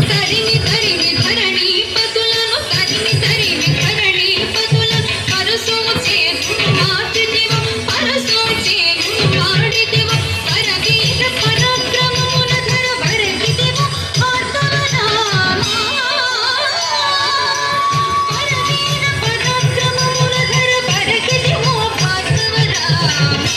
తరిమి తరిమి ధరణి పతులను తరిమి తరిమి ధరణి పతులను పరసో చేను మాటిదివ పరసో చేను మాడిదివ పరవీర పరాక్రమమున ధర వరగిదివ ఆర్తవనామా పరవీర పరాక్రమమున ధర వరగిదివ ఆర్తవనామా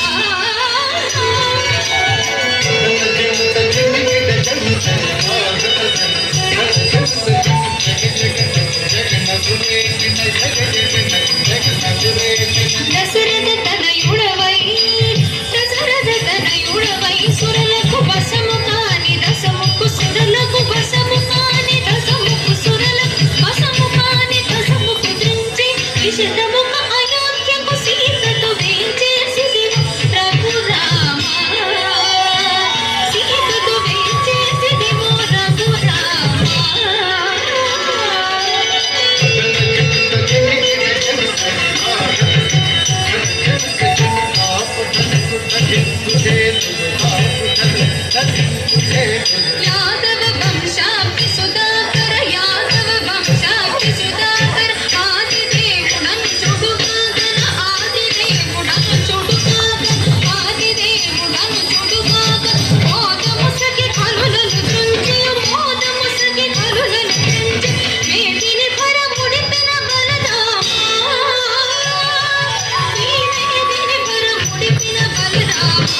దశరథ తనయుడవై సురలకు వశము కాని దశముకు సురలకు వశము కాని దశముకు సురలకు వశము కాని దశముకు దృంచి విశదముక అయోధ్యకు సీతతో వేంచేసిదివ రఘురామ సీతతో వేంచేసిదివ రఘురామ యాదవ వంశాకి సుధాకర యాదవ వంశాకి సుధాకర ఆదిదేవుడను చుడుగాకన ఆదిదేవుడను చుడుగాక ఆదిదేవుడను చుడుగాక మోదముసకి కలులను తుంచి మోదముసకి కలులను తుంచి మేదిని పరముడితన బలరామా ఈ మేదిని పరముడితన బలరామా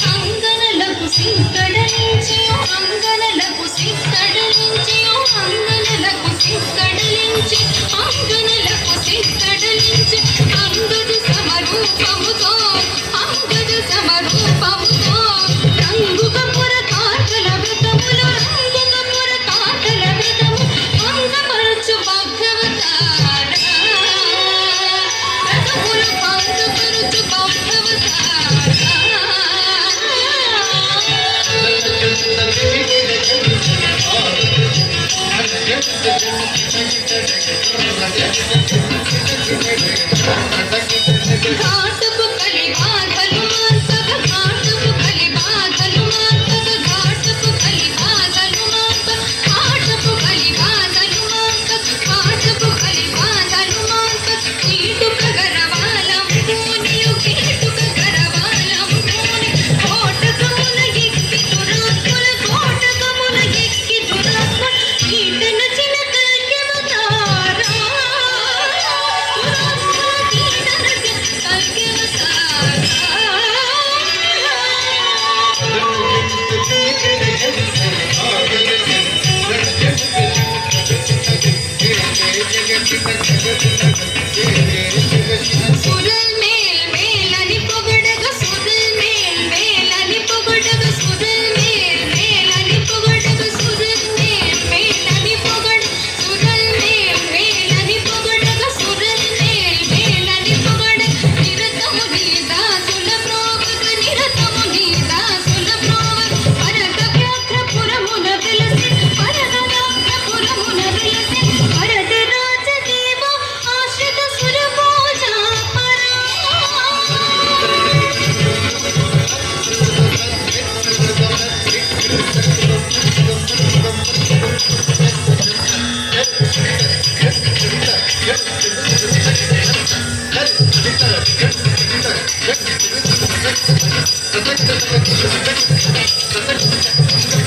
అంగనలకు సిక్కడలించి అంగనలకు సిక్కడలించి అంగనలకు సిక్కడలించి అంగనలకు సిక్కడలించి అంగదు సమరూపముతో అంగదు సమరూపముతో రంగుకపుర కాకల వ్రతముల రంగుకపుర కాకల వ్రతము అంగపరచు భగవతార వ్రతములు అంగపరచు భగవతార ఘాటపు కలి బాధలు మాంతక ఘాటపు కలి బాధలు మాంతక ఘాటపు కలి బాధలు మాంతక ఘాటపు కలి బాధలు మాంతక ఘాటపు కలి బాధలు మాంతక కీటుక గరవాలం పూనియు కీటుక గరవాలం పూని కోటకమున ఎక్కి దురాత్ముల కోటకమున ఎక్కి దురాత్ముల కీటన చిలకల్కెవతారా దురాత్ముల కీటన చిలకల్కెవతారా సురల్ మేల్ మేలని పొగడగ సురల్ మేల్ మేలని పొగడగ సురల్ మేల్ మేలని పొగడగ సురల్ మేల్ మేలని పొగడ సురల్ మేల్ మేలని పొగడగ సురల్ మేల్ మేలని పొగడ నిరతము నీదాసుల ప్రోగక నిరతము నీదాసుల ప్రోగక పరగ వ్యాఘ్రపురమున వెలసి పరగ వ్యాఘ్రపురమున వెలసి భరత రాజదేవ ఆశ్రిత సురభోజా పరా Thank you.